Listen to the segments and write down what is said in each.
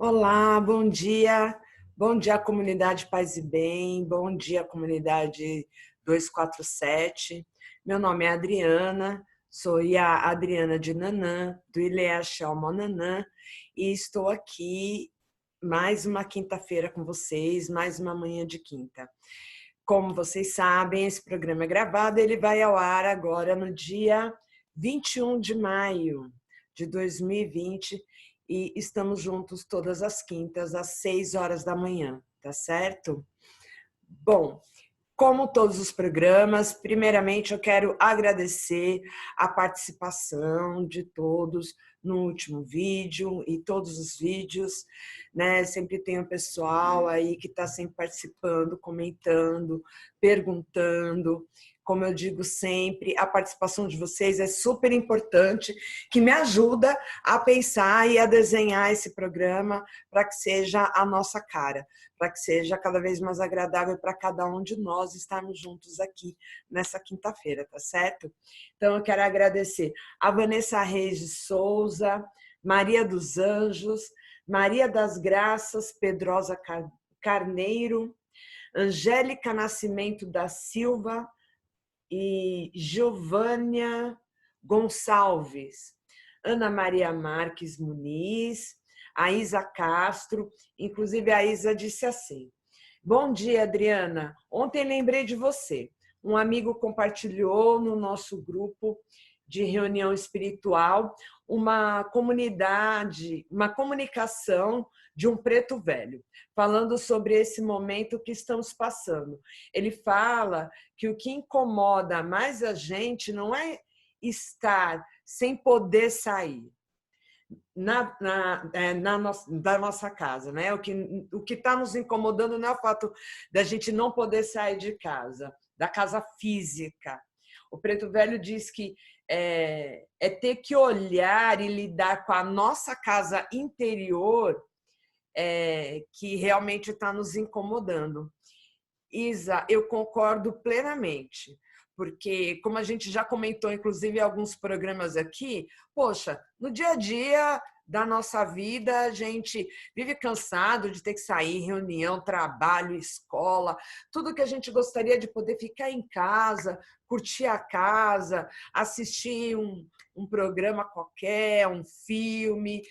Olá, bom dia. Bom dia, comunidade Paz e Bem. Bom dia, comunidade 247. Meu nome é Adriana, sou a Adriana de Nanã, do Ilha Monanã, e estou aqui mais uma quinta-feira com vocês, mais uma manhã de quinta. Como vocês sabem, esse programa é gravado, ele vai ao ar agora no dia 21 de maio de 2020 e estamos juntos todas as quintas às 6 horas da manhã, tá certo? Bom, como todos os programas, primeiramente eu quero agradecer a participação de todos no último vídeo e todos os vídeos, né? Sempre tem um pessoal aí que está sempre participando, comentando, perguntando. Como eu digo sempre, a participação de vocês é super importante, que me ajuda a pensar e a desenhar esse programa para que seja a nossa cara, para que seja cada vez mais agradável para cada um de nós estarmos juntos aqui nessa quinta-feira, tá certo? Então, eu quero agradecer a Vanessa Reis de Souza, Maria dos Anjos, Maria das Graças Pedrosa Carneiro, Angélica Nascimento da Silva e Giovânia Gonçalves, Ana Maria Marques Muniz, a Isa Castro, inclusive a Isa disse assim: bom dia, Adriana. Ontem lembrei de você. Um amigo compartilhou no nosso grupo de reunião espiritual uma comunidade, uma comunicação de um preto velho, falando sobre esse momento que estamos passando. Ele fala que o que incomoda mais a gente não é estar sem poder sair da nossa casa, né? O que está nos incomodando não é o fato da gente não poder sair de casa, da casa física. O Preto Velho diz que é ter que olhar e lidar com a nossa casa interior que realmente está nos incomodando. Isa, eu concordo plenamente, porque, como a gente já comentou, inclusive, em alguns programas aqui, poxa, no dia a dia da nossa vida, a gente vive cansado de ter que sair, reunião, trabalho, escola, tudo que a gente gostaria de poder ficar em casa, curtir a casa, assistir um programa qualquer, um filme,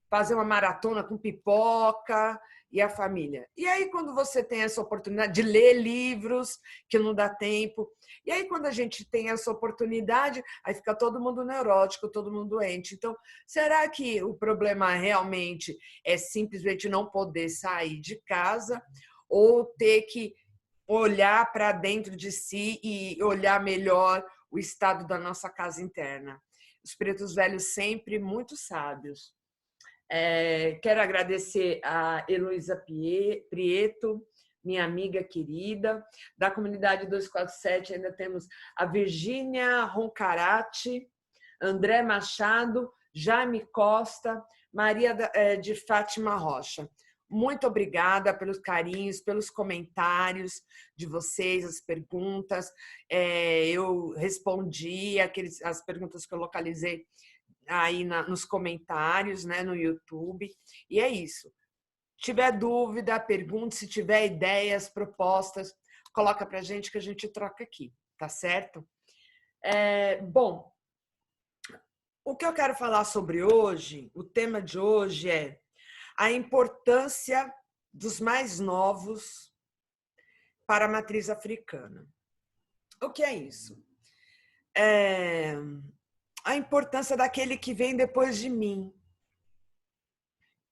fazer uma maratona com pipoca e a família. E aí, quando você tem essa oportunidade de ler livros, que não dá tempo, e aí, quando a gente tem essa oportunidade, aí fica todo mundo neurótico, todo mundo doente. Então, será que o problema realmente é simplesmente não poder sair de casa ou ter que olhar para dentro de si e olhar melhor o estado da nossa casa interna? Os pretos velhos sempre muito sábios. Quero agradecer a Heloísa Prieto, minha amiga querida. Da comunidade 247 ainda temos a Virgínia Roncarati, André Machado, Jaime Costa, Maria de Fátima Rocha. Muito obrigada pelos carinhos, pelos comentários de vocês, as perguntas. Eu respondi as perguntas que eu localizei aí nos comentários, né, no YouTube. E é isso. Se tiver dúvida, pergunte. Se tiver ideias, propostas, coloca para a gente que a gente troca aqui, tá certo? Bom, o que eu quero falar sobre hoje, o tema de hoje é a importância dos mais novos para a matriz africana. O que é isso? A importância daquele que vem depois de mim,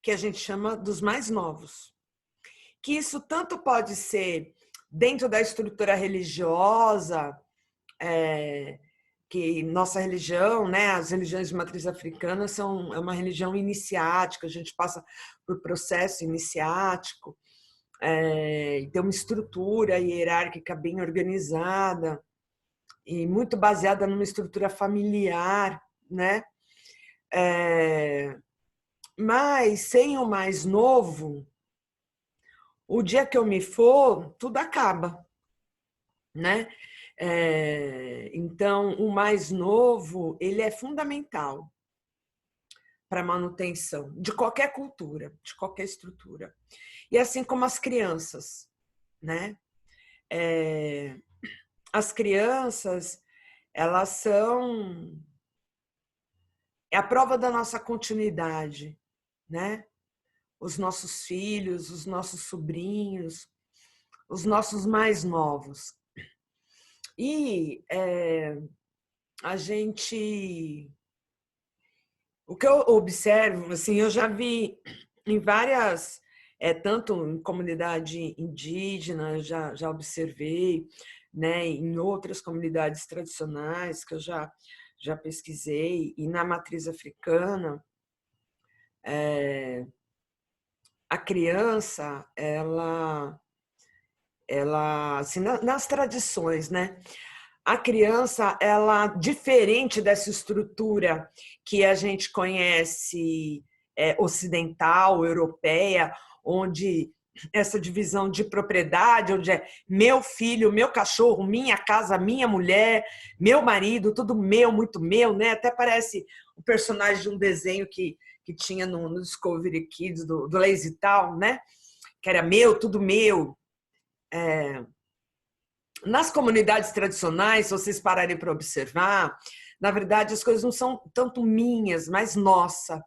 que a gente chama dos mais novos. Que isso tanto pode ser dentro da estrutura religiosa, que nossa religião, né, as religiões de matriz africana é uma religião iniciática, a gente passa por processo iniciático, tem uma estrutura hierárquica bem organizada e muito baseada numa estrutura familiar, né? Mas sem o mais novo, o dia que eu me for, tudo acaba, né? Então, o mais novo, ele é fundamental para manutenção de qualquer cultura, de qualquer estrutura. E assim como as crianças, né? As crianças, elas são a prova da nossa continuidade, né? Os nossos filhos, os nossos sobrinhos, os nossos mais novos. E a gente... O que eu observo, assim, eu já vi em várias, tanto em comunidade indígena, já observei, né, em outras comunidades tradicionais que eu já pesquisei, e na matriz africana, a criança, ela assim, nas tradições, né? A criança, ela, diferente dessa estrutura que a gente conhece ocidental, europeia, onde essa divisão de propriedade, onde é meu filho, meu cachorro, minha casa, minha mulher, meu marido, tudo meu, muito meu, né? Até parece o personagem de um desenho que tinha no Discovery Kids, do Lazy Town, né? Que era meu, tudo meu. Nas comunidades tradicionais, se vocês pararem para observar, na verdade, as coisas não são tanto minhas, mas nossa.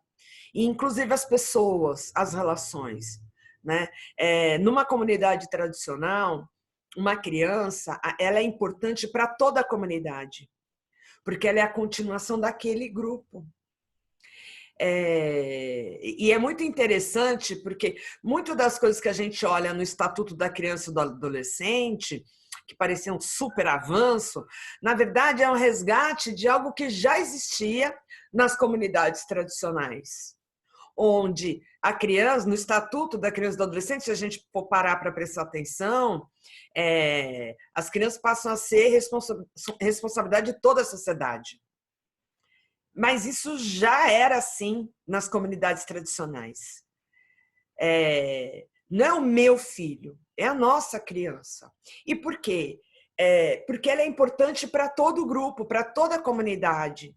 E, inclusive, as pessoas, as relações, né? Numa comunidade tradicional, uma criança, ela é importante para toda a comunidade, porque ela é a continuação daquele grupo. E é muito interessante, porque muitas das coisas que a gente olha no Estatuto da Criança e do Adolescente, que parecia um super avanço, na verdade é um resgate de algo que já existia nas comunidades tradicionais, onde a criança, no Estatuto da Criança e do Adolescente, se a gente for parar para prestar atenção, as crianças passam a ser responsabilidade de toda a sociedade. Mas isso já era assim nas comunidades tradicionais. Não é o meu filho, é a nossa criança. E por quê? Porque ela é importante para todo o grupo, para toda a comunidade.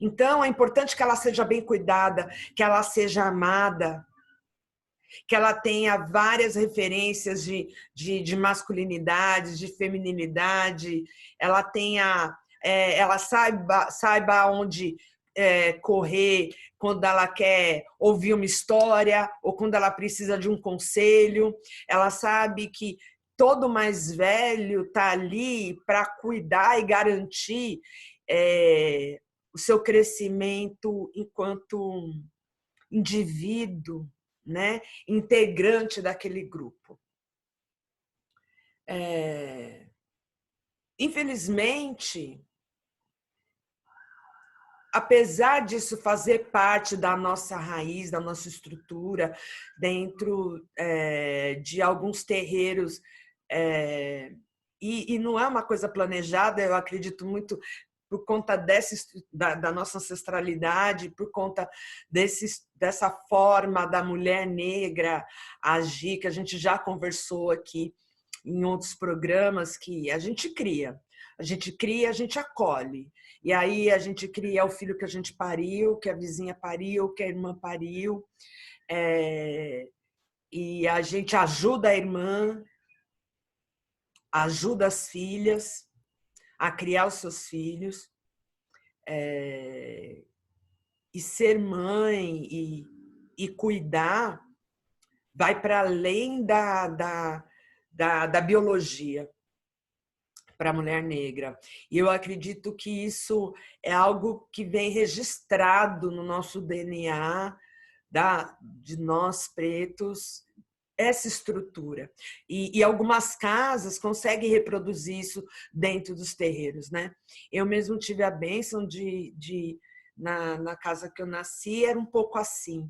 Então, é importante que ela seja bem cuidada, que ela seja amada, que ela tenha várias referências de masculinidade, de feminilidade, ela tenha... ela saiba onde correr quando ela quer ouvir uma história ou quando ela precisa de um conselho. Ela sabe que todo mais velho está ali para cuidar e garantir o seu crescimento enquanto indivíduo, né, integrante daquele grupo. Infelizmente, apesar disso fazer parte da nossa raiz, da nossa estrutura, dentro de alguns terreiros, e não é uma coisa planejada, eu acredito muito por conta da nossa ancestralidade, por conta dessa forma da mulher negra agir, que a gente já conversou aqui em outros programas, que a gente cria, a gente acolhe. E aí a gente cria o filho que a gente pariu, que a vizinha pariu, que a irmã pariu, e a gente ajuda a irmã, ajuda as filhas a criar os seus filhos, e ser mãe e cuidar vai para além da biologia para a mulher negra. E eu acredito que isso é algo que vem registrado no nosso DNA de nós pretos, essa estrutura. E algumas casas conseguem reproduzir isso dentro dos terreiros, né? Eu mesmo tive a bênção na casa que eu nasci, era um pouco assim,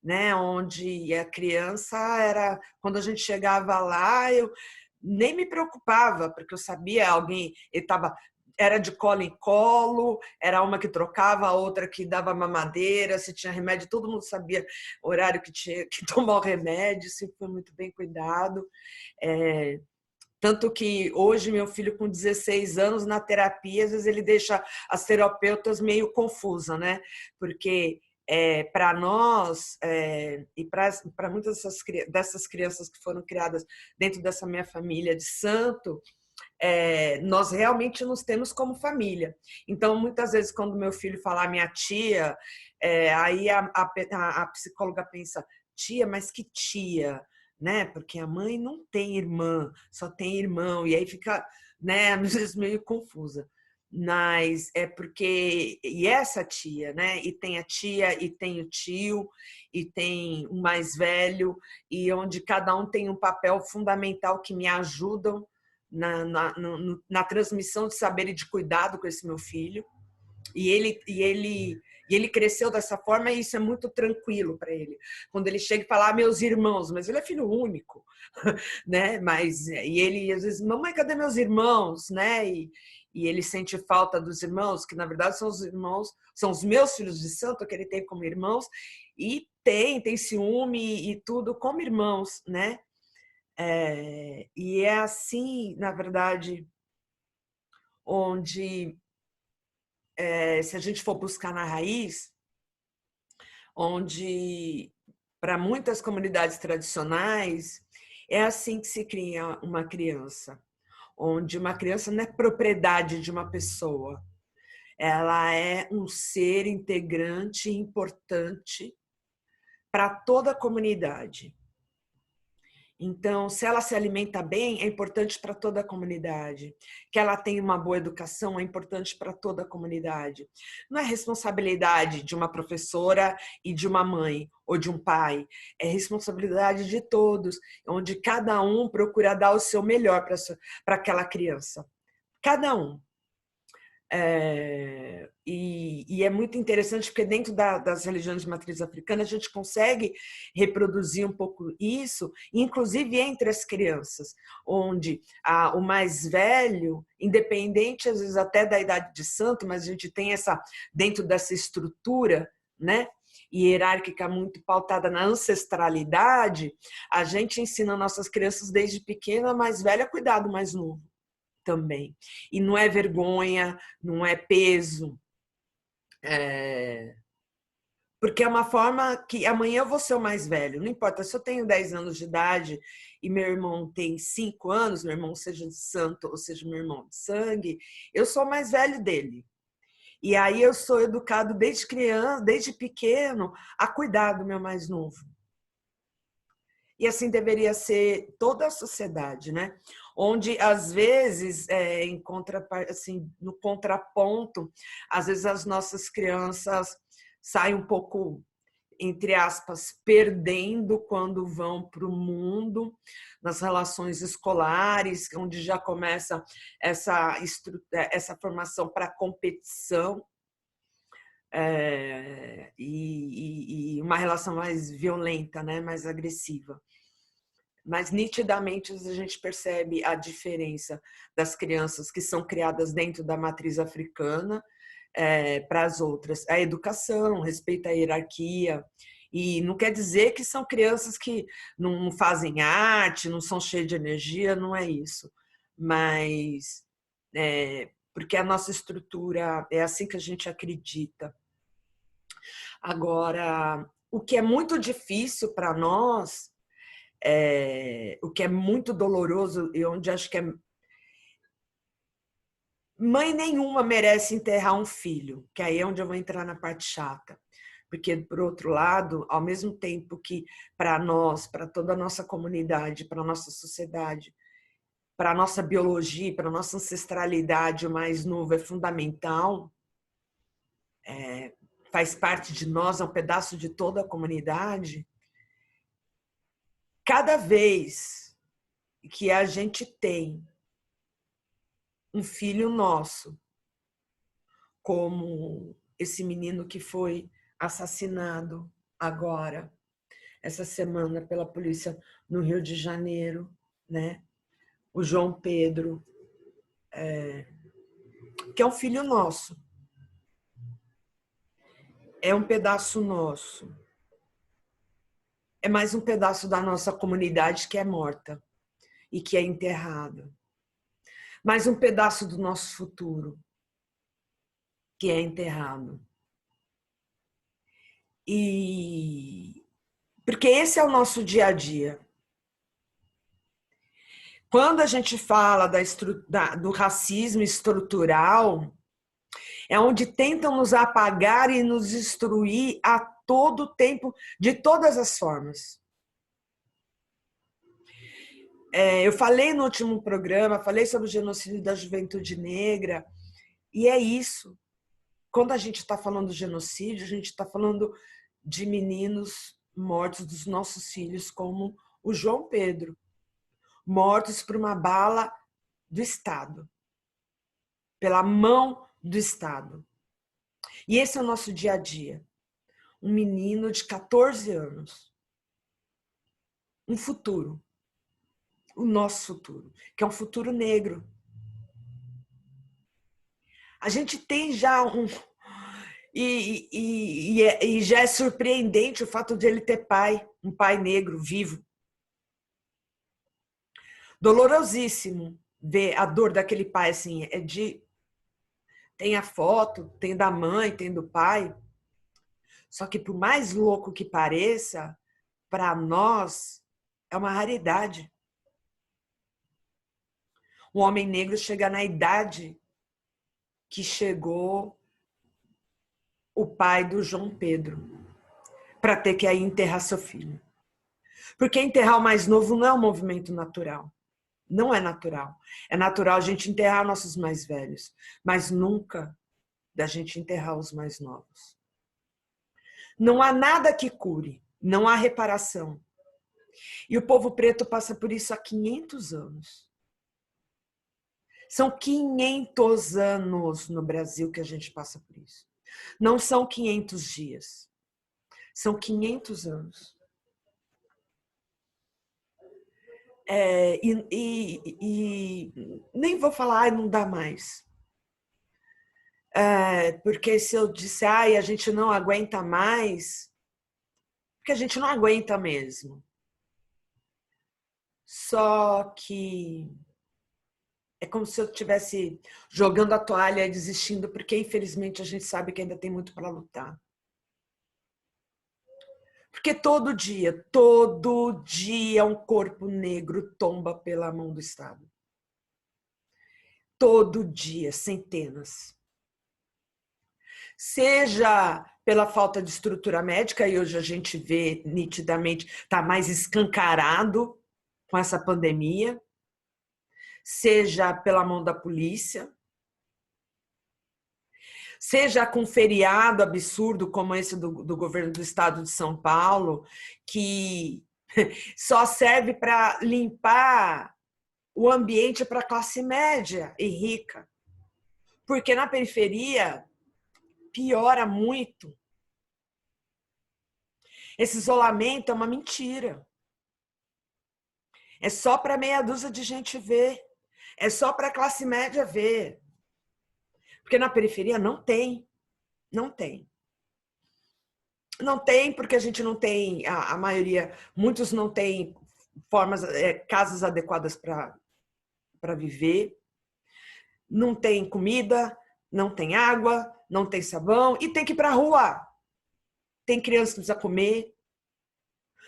né? Onde a criança era... Quando a gente chegava lá, eu nem me preocupava, porque eu sabia alguém... Era de colo em colo, era uma que trocava, a outra que dava mamadeira, se tinha remédio, todo mundo sabia o horário que tinha que tomar o remédio, sempre foi muito bem cuidado. Tanto que hoje meu filho com 16 anos na terapia, às vezes ele deixa as terapeutas meio confusa, né? Porque para nós, e para muitas dessas crianças que foram criadas dentro dessa minha família de santo, nós realmente nos temos como família. Então, muitas vezes, quando meu filho falar minha tia, aí a psicóloga pensa, tia, mas que tia? Né? Porque a mãe não tem irmã, só tem irmão, e aí fica, né, às vezes meio confusa. Mas é porque, e essa tia, né? E tem a tia, e tem o tio, e tem o mais velho, e onde cada um tem um papel fundamental que me ajudam na transmissão de saber e de cuidado com esse meu filho. E ele cresceu dessa forma e isso é muito tranquilo para ele. Quando ele chega e fala, meus irmãos, mas ele é filho único, né? E ele às vezes, mamãe, cadê meus irmãos, né? E ele sente falta dos irmãos, que na verdade são os irmãos, são os meus filhos de santo que ele tem como irmãos, e tem ciúme e tudo como irmãos, né? E é assim, na verdade, onde, se a gente for buscar na raiz, onde, para muitas comunidades tradicionais, é assim que se cria uma criança, onde uma criança não é propriedade de uma pessoa, ela é um ser integrante importante para toda a comunidade. Então, se ela se alimenta bem, é importante para toda a comunidade. Que ela tenha uma boa educação é importante para toda a comunidade. Não é responsabilidade de uma professora e de uma mãe ou de um pai. É responsabilidade de todos, onde cada um procura dar o seu melhor para aquela criança. Cada um. E é muito interessante porque dentro das religiões de matriz africana a gente consegue reproduzir um pouco isso, inclusive entre as crianças, onde o mais velho, independente às vezes até da idade de santo, mas a gente tem dentro dessa estrutura, né, hierárquica muito pautada na ancestralidade, a gente ensina nossas crianças desde pequena, mais velha, a cuidar do mais novo também. E não é vergonha, não é peso, porque é uma forma que amanhã eu vou ser o mais velho, não importa se eu tenho 10 anos de idade e meu irmão tem 5 anos, meu irmão seja de santo ou seja meu irmão de sangue, eu sou o mais velho dele. E aí eu sou educado desde criança, desde pequeno, a cuidar do meu mais novo. E assim deveria ser toda a sociedade, né? Onde, às vezes, assim, no contraponto, às vezes as nossas crianças saem um pouco, entre aspas, perdendo quando vão para o mundo, nas relações escolares, onde já começa essa formação para competição, e uma relação mais violenta, né? Mais agressiva. Mas nitidamente a gente percebe a diferença das crianças que são criadas dentro da matriz africana para as outras. A educação, respeito à hierarquia, e não quer dizer que são crianças que não fazem arte, não são cheias de energia, não é isso. Mas porque a nossa estrutura é assim que a gente acredita. Agora, o que é muito difícil para nós, o que é muito doloroso e onde acho que mãe nenhuma merece enterrar um filho, que aí é onde eu vou entrar na parte chata. Porque, por outro lado, ao mesmo tempo que para nós, para toda a nossa comunidade, para a nossa sociedade, para a nossa biologia, para a nossa ancestralidade, o mais novo é fundamental, faz parte de nós, é um pedaço de toda a comunidade. Cada vez que a gente tem um filho nosso, como esse menino que foi assassinado agora, essa semana, pela polícia no Rio de Janeiro, né? O João Pedro, que é um filho nosso. É um pedaço nosso. É mais um pedaço da nossa comunidade que é morta e que é enterrada. Mais um pedaço do nosso futuro que é enterrado. E porque esse é o nosso dia a dia. Quando a gente fala do racismo estrutural, é onde tentam nos apagar e nos destruir a todo tempo, de todas as formas. Eu falei no último programa, falei sobre o genocídio da juventude negra, e é isso. Quando a gente está falando do genocídio, a gente está falando de meninos mortos, dos nossos filhos, como o João Pedro, mortos por uma bala do Estado, pela mão do Estado. E esse é o nosso dia a dia. Um menino de 14 anos. Um futuro. O nosso futuro, que é um futuro negro. A gente tem já um... E já é surpreendente o fato de ele ter pai, um pai negro, vivo. Dolorosíssimo ver a dor daquele pai, assim, tem a foto, tem da mãe, tem do pai. Só que por mais louco que pareça, para nós é uma raridade. O homem negro chega na idade que chegou o pai do João Pedro, para ter que ir enterrar seu filho. Porque enterrar o mais novo não é um movimento natural. Não é natural. É natural a gente enterrar nossos mais velhos, mas nunca da gente enterrar os mais novos. Não há nada que cure, não há reparação. E o povo preto passa por isso há 500 anos. São 500 anos no Brasil que a gente passa por isso. Não são 500 dias. São 500 anos. E nem vou falar, não dá mais. Porque se eu disser, a gente não aguenta mais, porque a gente não aguenta mesmo. Só que é como se eu estivesse jogando a toalha e desistindo, porque infelizmente a gente sabe que ainda tem muito para lutar. Porque todo dia um corpo negro tomba pela mão do Estado. Todo dia, centenas. Seja pela falta de estrutura médica, e hoje a gente vê nitidamente, está mais escancarado com essa pandemia, seja pela mão da polícia, seja com feriado absurdo como esse do governo do estado de São Paulo, que só serve para limpar o ambiente para a classe média e rica. Porque na periferia piora muito. Esse isolamento é uma mentira. É só para meia dúzia de gente ver. É só para a classe média ver. Porque na periferia não tem. Não tem. Não tem porque a gente não tem, a maioria, muitos não têm casas adequadas para viver. Não tem comida, não tem água, não tem sabão e tem que ir para a rua. Tem criança que precisa comer.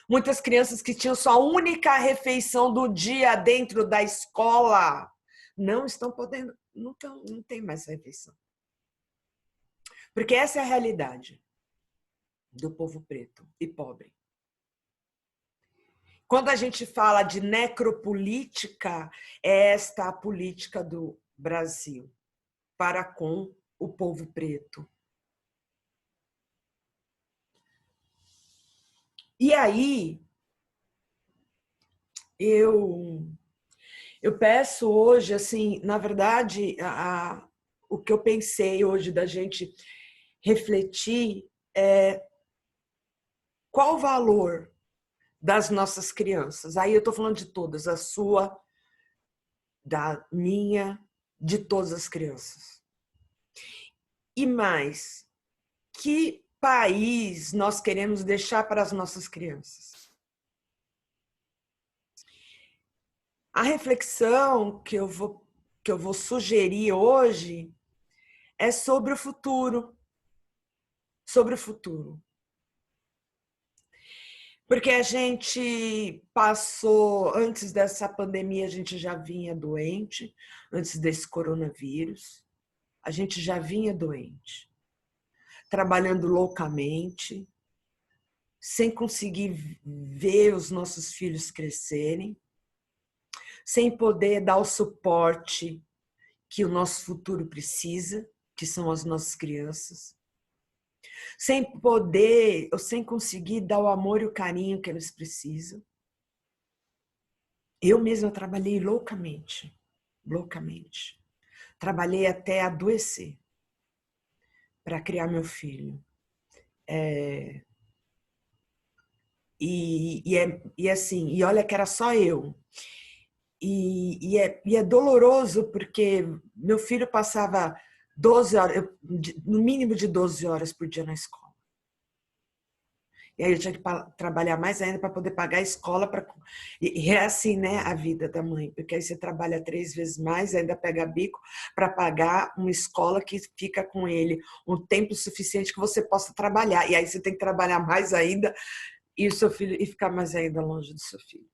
Muitas crianças que tinham sua única refeição do dia dentro da escola não estão podendo, não tem mais essa refeição. Porque essa é a realidade do povo preto e pobre. Quando a gente fala de necropolítica, é esta a política do Brasil para com o povo preto. E aí, eu peço hoje, assim, na verdade, o que eu pensei hoje da gente refletir é qual o valor das nossas crianças. Aí eu estou falando de todas, a sua, da minha, de todas as crianças. E mais, que país nós queremos deixar para as nossas crianças? A reflexão que eu vou sugerir hoje é sobre o futuro. Sobre o futuro. Porque a gente passou, antes dessa pandemia, a gente já vinha doente, antes desse coronavírus, a gente já vinha doente, trabalhando loucamente, sem conseguir ver os nossos filhos crescerem, sem poder dar o suporte que o nosso futuro precisa, que são as nossas crianças, sem poder ou sem conseguir dar o amor e o carinho que eles precisam. Eu mesma trabalhei loucamente, loucamente. Trabalhei até adoecer para criar meu filho. E assim, e olha que era só eu. E é doloroso porque meu filho passava 12 horas, no mínimo de 12 horas por dia na escola. E aí eu tinha que trabalhar mais ainda para poder pagar a escola. E é assim, né, a vida da mãe, porque aí você trabalha 3 vezes mais, ainda pega bico para pagar uma escola que fica com ele um tempo suficiente que você possa trabalhar. E aí você tem que trabalhar mais ainda e o seu filho e ficar mais ainda longe do seu filho.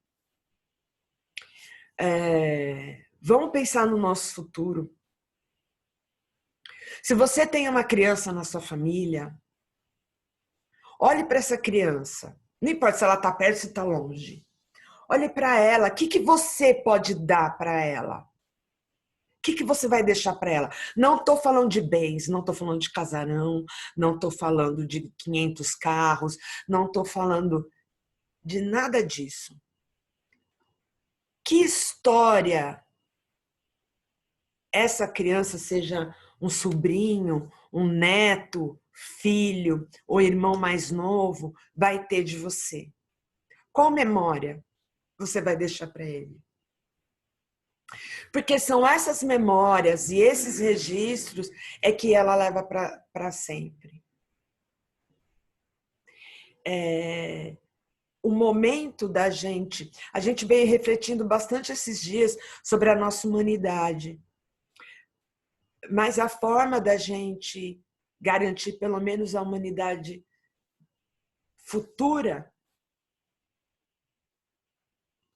Vamos pensar no nosso futuro. Se você tem uma criança na sua família, olhe para essa criança. Não importa se ela está perto ou se está longe. Olhe para ela. O que você pode dar para ela? O que você vai deixar para ela? Não estou falando de bens, não estou falando de casarão, não estou falando de 500 carros, não estou falando de nada disso. Que história essa criança, seja um sobrinho, um neto, filho ou irmão mais novo, vai ter de você? Qual memória você vai deixar para ele? Porque são essas memórias e esses registros é que ela leva para sempre. O momento da gente... A gente veio refletindo bastante esses dias sobre a nossa humanidade. Mas a forma da gente garantir pelo menos a humanidade futura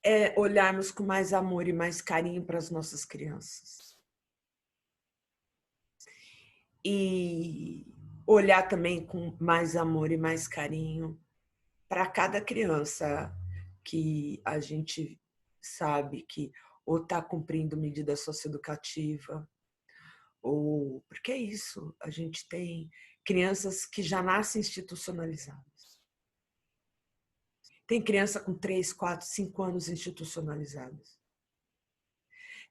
é olharmos com mais amor e mais carinho para as nossas crianças. E olhar também com mais amor e mais carinho para cada criança que a gente sabe que ou está cumprindo medida socioeducativa, ou porque é isso, a gente tem crianças que já nascem institucionalizadas. Tem criança com 3, 4, 5 anos institucionalizadas.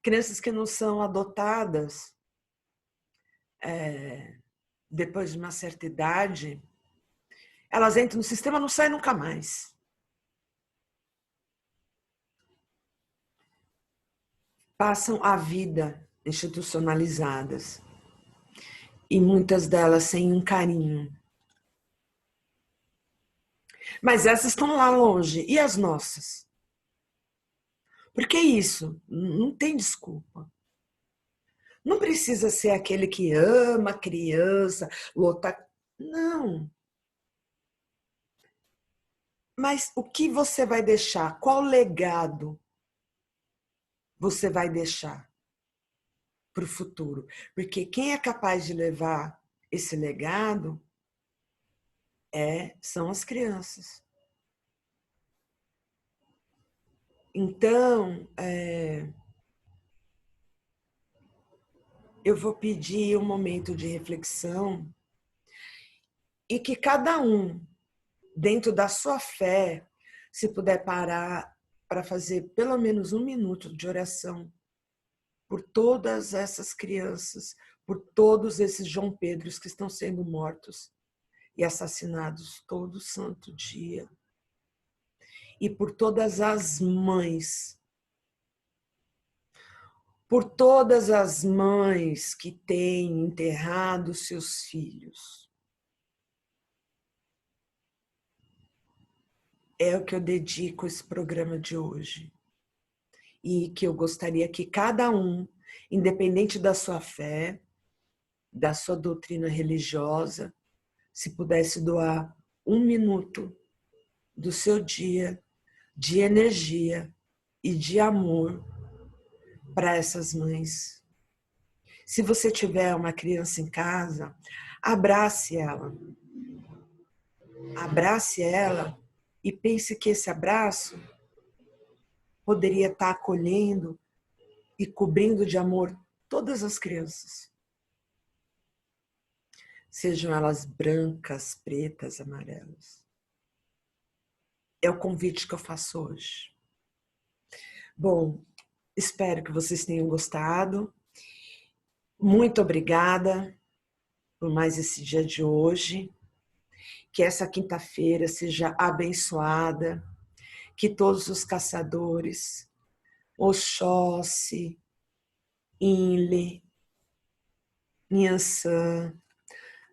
Crianças que não são adotadas depois de uma certa idade, elas entram no sistema e não saem nunca mais. Passam a vida institucionalizadas. E muitas delas sem um carinho. Mas essas estão lá longe. E as nossas? Por que isso? Não tem desculpa. Não precisa ser aquele que ama a criança, lotar. Não. Mas o que você vai deixar? Qual legado você vai deixar para o futuro? Porque quem é capaz de levar esse legado são as crianças. Então, eu vou pedir um momento de reflexão e que cada um, dentro da sua fé, se puder parar para fazer pelo menos 1 minuto de oração por todas essas crianças, por todos esses João Pedros que estão sendo mortos e assassinados todo santo dia. E por todas as mães. Por todas as mães que têm enterrado seus filhos. É o que eu dedico a esse programa de hoje. E que eu gostaria que cada um, independente da sua fé, da sua doutrina religiosa, se pudesse doar 1 minuto do seu dia de energia e de amor para essas mães. Se você tiver uma criança em casa, abrace ela. Abrace ela e pense que esse abraço poderia estar acolhendo e cobrindo de amor todas as crianças. Sejam elas brancas, pretas, amarelas. É o convite que eu faço hoje. Bom, espero que vocês tenham gostado. Muito obrigada por mais esse dia de hoje. Que essa quinta-feira seja abençoada. Que todos os caçadores, Oxóssi, Inle, Nhançã,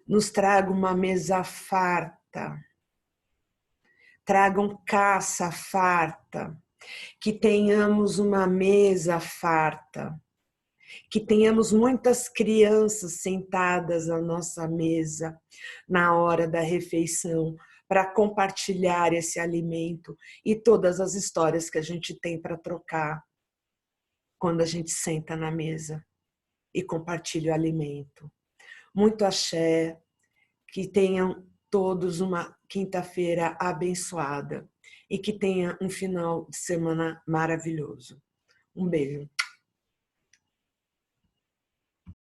nos tragam uma mesa farta. Tragam caça farta. Que tenhamos uma mesa farta. Que tenhamos muitas crianças sentadas à nossa mesa na hora da refeição para compartilhar esse alimento e todas as histórias que a gente tem para trocar quando a gente senta na mesa e compartilha o alimento. Muito axé, que tenham todos uma quinta-feira abençoada e que tenha um final de semana maravilhoso. Um beijo.